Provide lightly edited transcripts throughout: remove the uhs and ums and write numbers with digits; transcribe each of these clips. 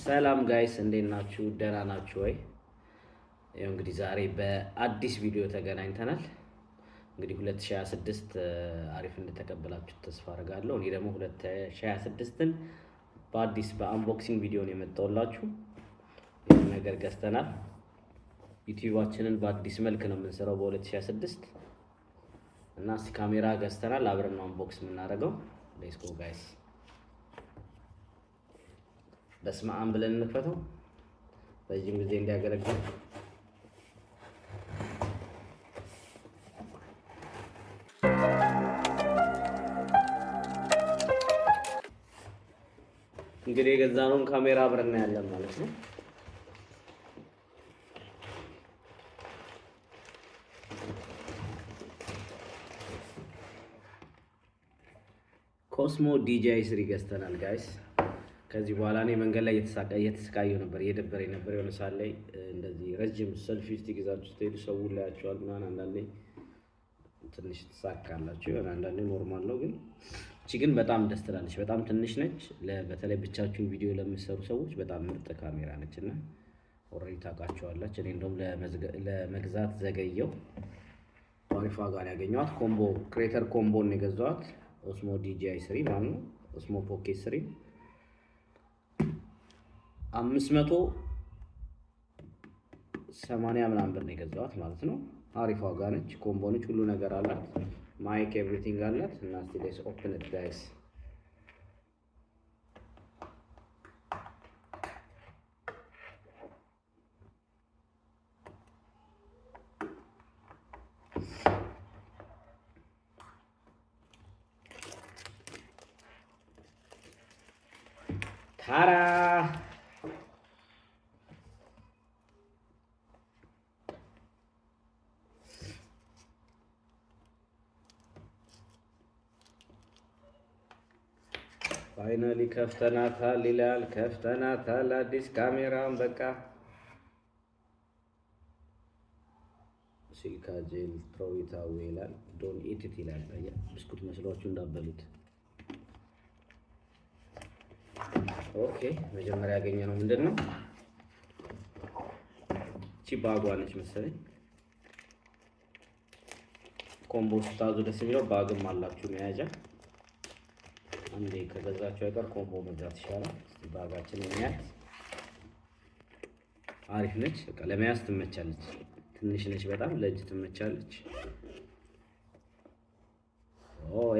ሰላም ጋይስ እንዴት ናችሁ? ደህና ናችሁ ወይ? ያው እንግዲህ ዛሬ በአዲስ ቪዲዮ ተገናኝተናል። እንግዲህ 2026 አሪፍ እንደተቀበላችሁ ተስፋ አደርጋለሁ። እኔ ደግሞ 2026ን በአዲስ በአንቦክሲንግ ቪዲዮ ነው የመጣሁላችሁ። ይሄን ነገር ገዝተናል። ዩቲዩባችንን በአዲስ መልክ ነው የምንሰራው በ2026 እና እስቲ ካሜራ ገዝተናል። አብረን ነው አንቦክስ የምናደርገው። ሌትስ ጎ ጋይስ። በስመ አብ ብለን እንክፈተው። ረጅም ጊዜ እንዲያገለግል እንግዲህ የገዛነውን ካሜራ አብረን እናያለን ማለት ነው። ኮስሞ ዲጂአይ 3 ገዝተናል ጋይስ። ከዚህ በኋላ እኔ መንገድ ላይ እየተሰቃየሁ ነበር፣ እየደበረኝ ነበር። የሆነ ሰዓት ላይ እንደዚህ ረጅም ሰልፊ ስቲክ ይዛችሁ ስትሄዱ ሰው ላያችኋል ምናምን። አንዳንዴ ትንሽ ትሳካላችሁ፣ የሆነ አንዳንዴ ኖርማል ነው። ግን እቺ ግን በጣም ደስ ትላለች። በጣም ትንሽ ነች። በተለይ ብቻችሁን ቪዲዮ ለምትሰሩ ሰዎች በጣም ምርጥ ካሜራ ነች እና ኦልሬዲ ታውቃቸዋላችሁ። እኔ እንደውም ለመግዛት ዘገየው። አሪፍ ዋጋ ነው ያገኘኋት። ኮምቦ ክሬተር ኮምቦን የገዛኋት ኦስሞ ዲጂአይ 3 ማለት ነው። ኦስሞ ፖኬት 3 580 ምናምን ብር ነው የገዛኋት ማለት ነው። አሪፍ ዋጋ ነች። ኮምቦ ነች። ሁሉ ነገር አላት። ማይክ ኤቭሪቲንግ አላት እና እስቲ ሌትስ ኦፕን ኢት ጋይስ። ታራ ፋይናሊ ከፍተናታል ይላል። ከፍተናታል አዲስ ካሜራን በቃ ሲሊካ ጄል ትሮዊታው ይላል። ዶን ኢት ይላል። ታያ ብስኩት መስሏችሁ እንዳበሉት። ኦኬ መጀመሪያ ያገኘነው ምንድነው? እቺ ባጓ ነች መሰለኝ። ኮምቦ ስታዙ ደስ የሚለው ባግም አላችሁ መያዣ። አንዴ ከገዛችሁ አይቀር ኮምቦ መግዛት ይሻላል። እስቲ ባጋችን እንያት። አሪፍ ነች። በቃ ለመያዝ ትመቻለች። ትንሽ ነች በጣም ለእጅ ትመቻለች።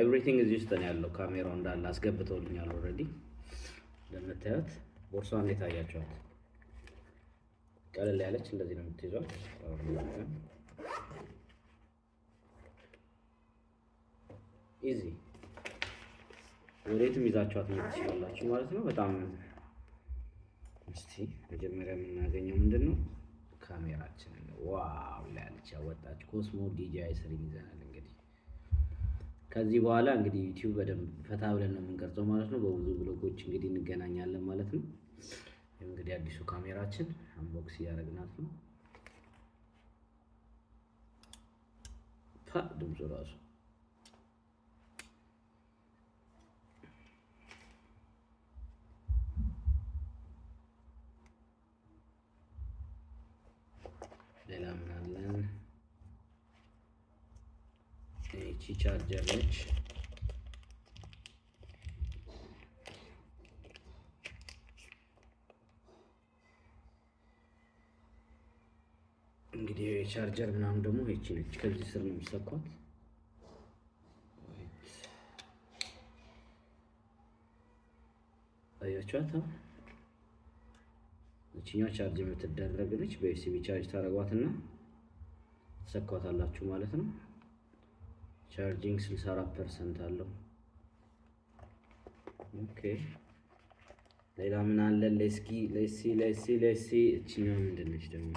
ኤቭሪቲንግ እዚህ ውስጥ ነው ያለው። ካሜራው እንዳለ አስገብተውልኛል ኦልሬዲ። እንደምታዩት ቦርሳዋን እንዴት አያችኋት? ቀለል ያለች እንደዚህ ነው የምትይዟት። ኢዚ ወዴትም ይዛችኋት ነው ትችላላችሁ ማለት ነው። በጣም እስቲ መጀመሪያ የምናገኘው ምንድነው? ካሜራችንን ዋው ላለች ያወጣች ኮስሞ ዲጂአይ 3 ይዘናል። እንግዲህ ከዚህ በኋላ እንግዲህ ዩቲዩብ በደንብ ፈታ ብለን ነው የምንቀርጸው ማለት ነው። በብዙ ብሎጎች እንግዲህ እንገናኛለን ማለት ነው። እንግዲህ አዲሱ ካሜራችን አንቦክስ እያደረግናት ነው። ድምፁ ራሱ ሌላ ምን አለን? እቺ ቻርጀር ነች። እንግዲህ ቻርጀር ምናምን ደግሞ እቺ ነች። ከዚህ ስር ነው የሚሰኳት። አያችኋት? እቺኛው ቻርጅ የምትደረግ ነች። በዩኤስቢ ቻርጅ ታረጓትና ተሰኳታላችሁ ማለት ነው። ቻርጂንግ 64% አለው። ኦኬ ሌላ ምን አለ? ለሲ እቺኛው ምንድን ነች ደግሞ?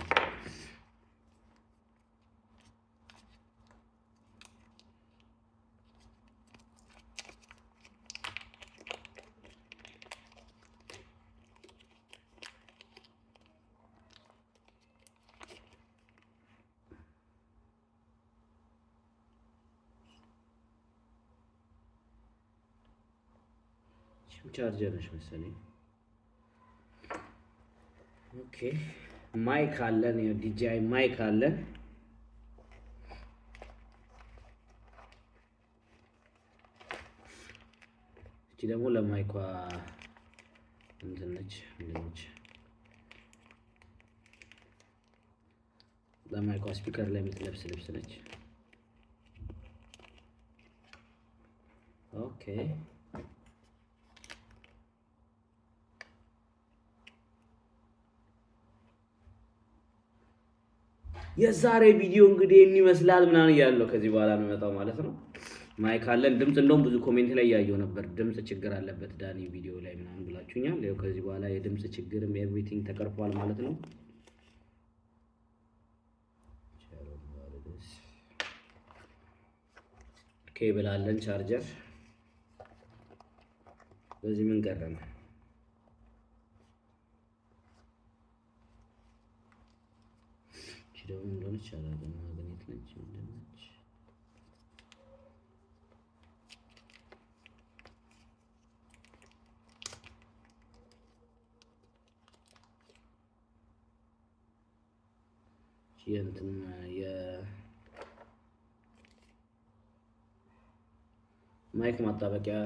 ቻርጀር ነች መሰለኝ። ኦኬ ማይክ አለን፣ ዲጂአይ ማይክ አለን። እቺ ደግሞ ለማይኳ እንትን ነች፣ ለማይኳ ስፒከር ላይ የምትለብስ ልብስ ነች። ኦኬ የዛሬ ቪዲዮ እንግዲህ ይመስላል ምናምን እያለው ከዚህ በኋላ ነው መጣው ማለት ነው። ማይክ አለን። ድምጽ እንደውም ብዙ ኮሜንት ላይ ያየው ነበር፣ ድምጽ ችግር አለበት ዳኒ ቪዲዮ ላይ ምናምን ብላችሁኛል። ያው ከዚህ በኋላ የድምጽ ችግርም ኤቭሪቲንግ ተቀርፏል ማለት ነው። ኬብል አለን፣ ቻርጀር። በዚህ ምን ቀረን? ደግሞ እንደሆነ ይቻላል ማግኔት ነች እንደነች እንትን የማይክ ማጣበቂያ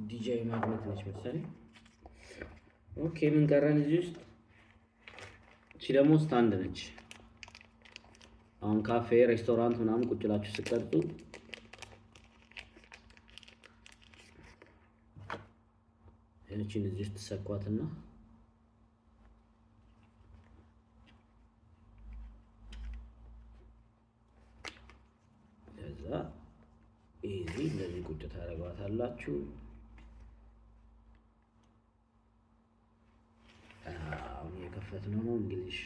ዲጂአይ ማግኔት ነች መሰለኝ። ኦኬ ምን ቀረን እዚህ ውስጥ? እቺ ደግሞ ስታንድ ነች። አሁን ካፌ ሬስቶራንት ምናምን ቁጭ ብላችሁ ስትቀርጹ እቺን እዚህ ውስጥ ተሰኳትና ከዛ ኢዚ እንደዚህ ቁጭ ታደርጓታላችሁ። አሁን የከፈትነው ነው እንግሊሽ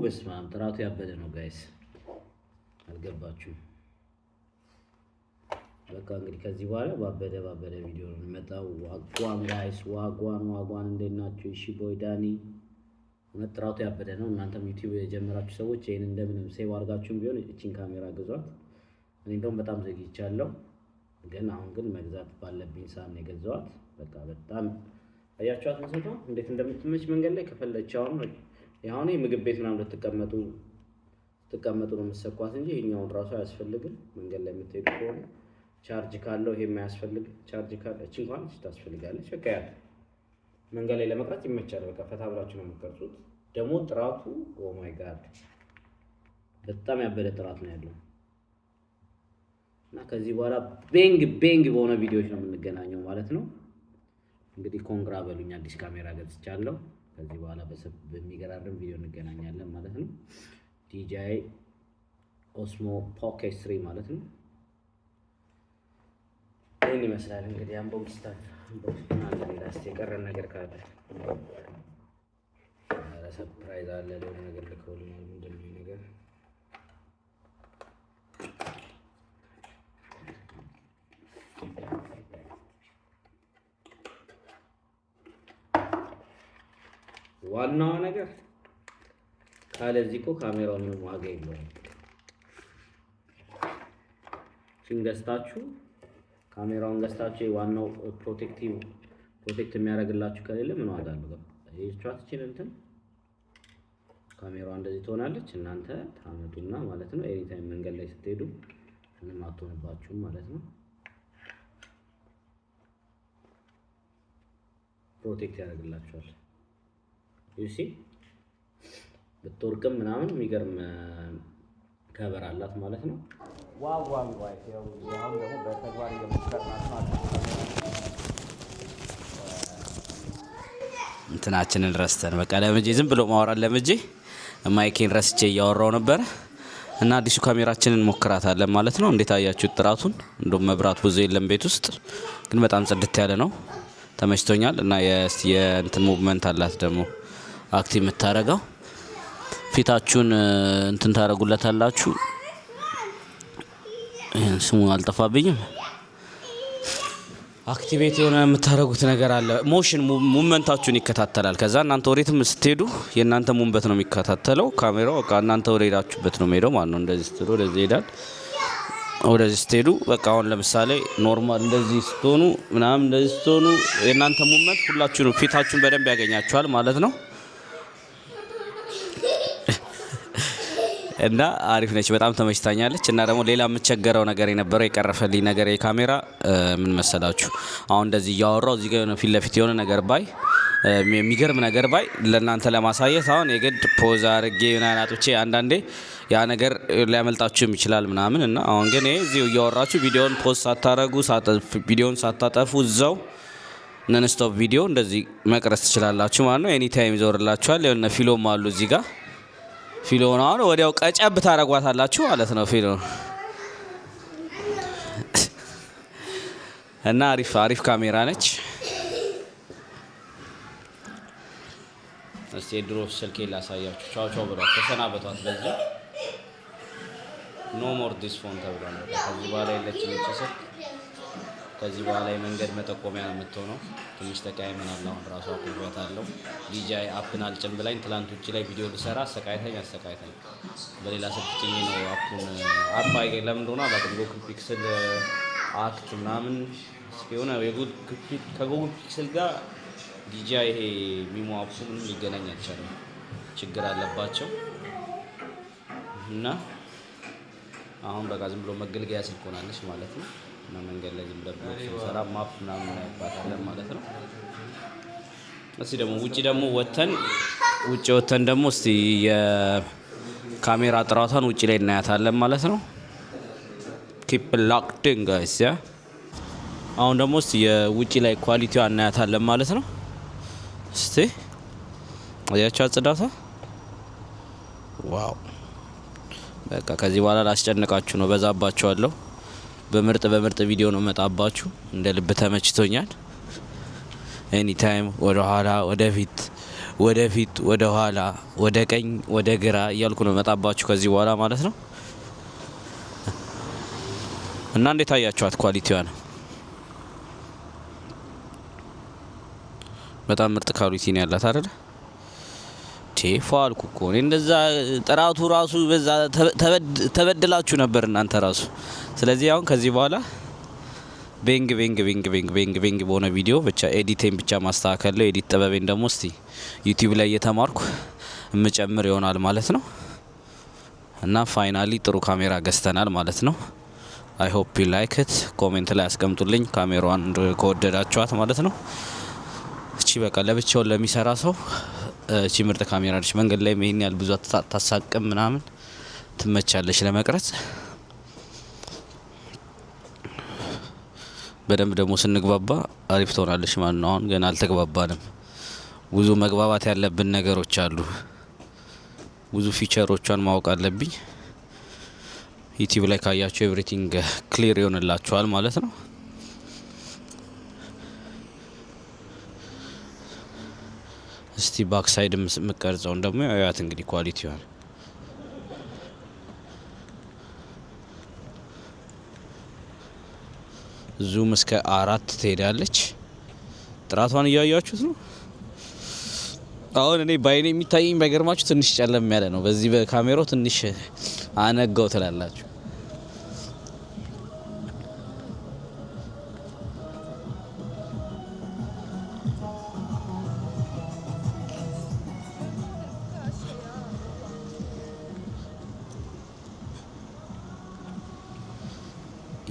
በስመ አብ ጥራቱ ያበደ ነው ጋይስ፣ አልገባችሁም? በቃ እንግዲህ ከዚህ በኋላ ባበደ ቪዲዮ ነው የሚመጣው። ዋጓን ጋይስ፣ ዋጓን እንዴት ናችሁ? እሺ ቦይ ዳኒ፣ እውነት ጥራቱ ያበደ ነው። እናንተም ዩቲዩብ የጀመራችሁ ሰዎች ይሄን እንደምንም ሴቭ አድርጋችሁም ቢሆን እቺን ካሜራ ግዟት። እኔ እንደውም በጣም ዘግይቻለሁ፣ ግን አሁን ግን መግዛት ባለብኝ ሰዓት ነው የገዛኋት። በቃ በጣም አያችኋት መስጠቷ እንዴት እንደምትመች መንገድ ላይ ከፈለች አሁን ያው ነው ምግብ ቤት ምናምን ተቀመጡ ነው የምትሰኳት እንጂ ይሄኛውን ራሱ አያስፈልግም። መንገድ ላይ የምትሄዱ ከሆነ ቻርጅ ካለው ይሄ የማያስፈልግ ቻርጅ ካለ እቺ እንኳን ታስፈልጋለች። በቃ ያ መንገድ ላይ ለመቅረጽ ይመቻል። በቃ ፈታ ብላችሁ ነው የምትቀርጹት። ደግሞ ጥራቱ ኦ ማይ ጋድ በጣም ያበደ ጥራት ነው ያለው እና ከዚህ በኋላ ቤንግ በሆነ ቪዲዮዎች ነው የምንገናኘው ማለት ነው። እንግዲህ ኮንግራ በሉኝ፣ አዲስ ካሜራ ገዝቻለሁ። ከዚህ በኋላ በሚገራርም ቪዲዮ እንገናኛለን ማለት ነው። ዲጂአይ ኦስሞ ፖኬት 3 ማለት ነው። ይሄን ይመስላል እንግዲህ አንቦክስታን አለ። ሌላስ የቀረን ነገር ካለ ሰርፕራይዝ አለ። ሌላ ነገር ልከውልኛል። ምንድን ነው ነገር ዋናው ነገር ካለዚህ እኮ ካሜራው ምንም ዋጋ የለውም። ሲንገስታችሁ ካሜራውን ገዝታችሁ ዋናው ፕሮቴክት የሚያደርግላችሁ ከሌለ ምን ዋጋ አለው? ይቻት ይችላል እንትን ካሜራዋ እንደዚህ ትሆናለች። እናንተ ታመጡና ማለት ነው ኤኒ ታይም መንገድ ላይ ስትሄዱ ምንም አትሆንባችሁም ማለት ነው። ፕሮቴክት ያደርግላችኋል። ዩሲ ብትወርቅም ምናምን የሚገርም ከበር አላት ማለት ነው። ዋው ያው አሁን ደግሞ በተግባር እየሞከርናት ማለት ነው። እንትናችንን ረስተን በቃ ለምጄ ዝም ብሎ ማውራት ለምጄ ማይኬን ረስቼ እያወራው ነበር እና አዲሱ ካሜራችንን ሞክራታለን ማለት ነው። እንዴት አያችሁት ጥራቱን? እንደውም መብራት ብዙ የለም ቤት ውስጥ ግን በጣም ጽድት ያለ ነው። ተመችቶኛል። እና የእንትን ሙቭመንት አላት ደግሞ አክቲቭ የምታረገው ፊታችሁን እንትን ታረጉለታላችሁ። ስሙ አልጠፋብኝም። አክቲቬት የሆነ የምታረጉት ነገር አለ። ሞሽን ሙቭመንታችሁን ይከታተላል። ከዛ እናንተ ወዴትም ስትሄዱ የእናንተ ሙቭመንት ነው የሚከታተለው ካሜራው። በቃ እናንተ ወደ ሄዳችሁበት ነው የሚሄደው ማለት ነው። እንደዚህ ስትሄዱ ወደዚህ ይሄዳል። ወደዚህ ስትሄዱ በቃ አሁን ለምሳሌ ኖርማል እንደዚህ ስትሆኑ ምናምን እንደዚህ ስትሆኑ የእናንተ ሙቭመንት ሁላችሁንም ፊታችሁን በደንብ ያገኛችኋል ማለት ነው። እና አሪፍ ነች፣ በጣም ተመችታኛለች። እና ደግሞ ሌላ የምቸገረው ነገር የነበረው የቀረፈልኝ ነገር የካሜራ ምን መሰላችሁ? አሁን እንደዚህ እያወራው እዚህ ጋር ፊት ለፊት የሆነ ነገር ባይ የሚገርም ነገር ባይ ለእናንተ ለማሳየት አሁን የግድ ፖዝ አድርጌ ምናናቶቼ አንዳንዴ ያ ነገር ሊያመልጣችሁም ይችላል ምናምን። እና አሁን ግን እዚሁ እያወራችሁ ቪዲዮን ፖዝ ሳታረጉ ቪዲዮን ሳታጠፉ እዛው ነንስቶፕ ቪዲዮ እንደዚህ መቅረጽ ትችላላችሁ ማለት ነው። ኤኒ ታይም ይዞርላችኋል። የሆነ ፊልም አሉ እዚህ ጋር ፊልም አሁን ወዲያው ቀጨብ ታረጓታላችሁ ማለት ነው ፊልም። እና አሪፍ ካሜራ ነች። እስቲ ድሮ ስልኬን ላሳያችሁ። ቻው ቻው ብሏት ተሰናበቷት። በዚህ ኖ ሞር ዲስ ፎን ተብሏል። ከዚህ በኋላ የለችም እቺ ስልክ። ከዚህ በኋላ የመንገድ መጠቆሚያ ነው የምትሆነው። ትንሽ ተቀያይመናል። አሁን ራሱ አቁርበታለሁ። ዲጂአይ አፕን አልጭን ብላኝ ትላንት ውጭ ላይ ቪዲዮ ልሰራ አሰቃይታኝ በሌላ ስልክ ጭኜ ነው አፓይ ለምን እንደሆነ አላውቅም። ጉግል ፒክስል አክት ምናምን የሆነ ከጉግል ፒክስል ጋር ዲጂአይ ይሄ ሚሞ አፑ ምንም ሊገናኝ አልቻለም። ችግር አለባቸው እና አሁን በቃ ዝም ብሎ መገልገያ ስልክ ሆናለች ማለት ነው። እና መንገድ ላይ ዝም ብሎ ሰራ ማፕ ምናምን እናይባታለን ማለት ነው። እስቲ ደግሞ ውጪ ወተን ደግሞ እስቲ የካሜራ ጥራቷን ውጪ ላይ እናያታለን ማለት ነው። ኪፕ ሎክድ ኢን ጋይስ ያ። አሁን ደግሞ እስቲ የውጪ ላይ ኳሊቲዋ እናያታለን ማለት ነው። እስቲ አያችሁ ጽዳቷ፣ ዋው! በቃ ከዚህ በኋላ ላስጨንቃችሁ ነው፣ በዛባችኋለሁ። በምርጥ ቪዲዮ ነው መጣባችሁ። እንደ ልብ ተመችቶኛል። ኤኒ ታይም ወደ ኋላ ወደፊት ወደ ኋላ ወደ ቀኝ ወደ ግራ እያልኩ ነው መጣባችሁ ከዚህ በኋላ ማለት ነው። እና እንዴት አያችኋት? ኳሊቲዋ ነው በጣም ምርጥ ኳሊቲ ነው ያላት አይደል? ፋልኩ እኮ እኔ እንደዛ ጥራቱ ራሱ በዛ ተበድላችሁ ነበር እናንተ ራሱ። ስለዚህ አሁን ከዚህ በኋላ ቤንግ በሆነ ቪዲዮ ብቻ ኤዲቲንግ ብቻ ማስተካከል ነው። ኤዲት ጥበቤን ደግሞ እስቲ ዩቲዩብ ላይ እየተማርኩ የምጨምር ይሆናል ማለት ነው። እና ፋይናሊ ጥሩ ካሜራ ገዝተናል ማለት ነው። አይ ሆፕ ዩ ላይክ ኢት። ኮሜንት ላይ አስቀምጡልኝ ካሜራዋን ከወደዳችኋት ማለት ነው። እቺ በቃ ለብቻው ለሚሰራ ሰው እቺ ምርጥ ካሜራ ነች። መንገድ ላይ ይሄን ያህል ብዙ ታሳቅም ምናምን ትመቻለች ለመቅረጽ። በደንብ ደግሞ ስንግባባ አሪፍ ትሆናለች ማለት ነው። አሁን ገና አልተግባባንም። ብዙ መግባባት ያለብን ነገሮች አሉ። ብዙ ፊቸሮቿን ማወቅ አለብኝ። ዩቲዩብ ላይ ካያችሁ ኤቭሪቲንግ ክሊር ይሆንላችኋል ማለት ነው። እስቲ ባክ ሳይድ የምቀርጸውን ደግሞ ያያት እንግዲህ ኳሊቲዋን። ዙም እስከ 4 ትሄዳለች። ጥራቷን እያያችሁት ነው። አሁን እኔ ባይኔ የሚታየኝ ባይገርማችሁ ትንሽ ጨለም ያለ ነው። በዚህ በካሜራው ትንሽ አነጋው ትላላችሁ።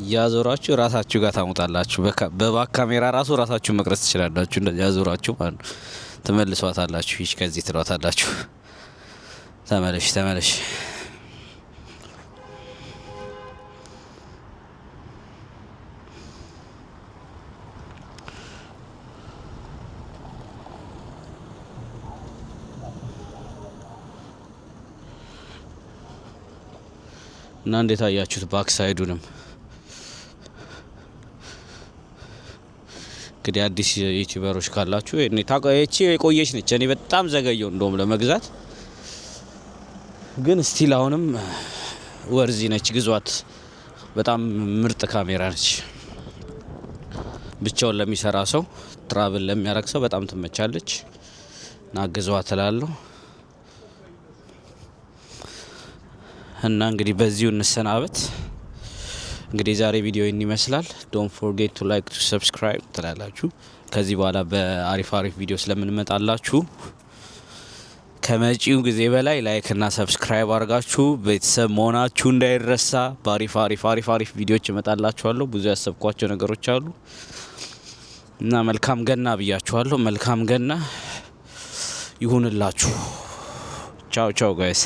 ያዞራችሁ ራሳችሁ ጋር ታሙታላችሁ። በባክ ካሜራ ራሱ ራሳችሁ መቅረጽ ትችላላችሁ። እንደዚህ ያዞራችሁ ማለት ነው። ትመልሷታላችሁ። ይች ከዚህ ትሏታላችሁ። ተመለሽ እና እንዴት አያችሁት? ባክ ሳይዱንም እንግዲህ አዲስ ዩቲዩበሮች ካላችሁ እኔ ታቆየቺ የቆየች ነች። እኔ በጣም ዘገየው እንደውም ለመግዛት ግን ስቲል አሁንም ወርዚ ነች። ግዟት። በጣም ምርጥ ካሜራ ነች። ብቻውን ለሚሰራ ሰው ትራቭል ለሚያረግ ሰው በጣም ትመቻለች እና ግዟት እላለሁ። እና እንግዲህ በዚሁ እንሰናበት። እንግዲህ ዛሬ ቪዲዮ ይመስላል። ዶንት ፎርጌት ቱ ላይክ ቱ ሰብስክራይብ ትላላችሁ። ከዚህ በኋላ በአሪፍ ቪዲዮ ስለምንመጣላችሁ ከመጪው ጊዜ በላይ ላይክ እና ሰብስክራይብ አድርጋችሁ ቤተሰብ መሆናችሁ እንዳይረሳ። በአሪፍ ቪዲዮዎች እመጣላችኋለሁ። ብዙ ያሰብኳቸው ነገሮች አሉ እና መልካም ገና ብያችኋለሁ። መልካም ገና ይሁንላችሁ። ቻው ጋይስ።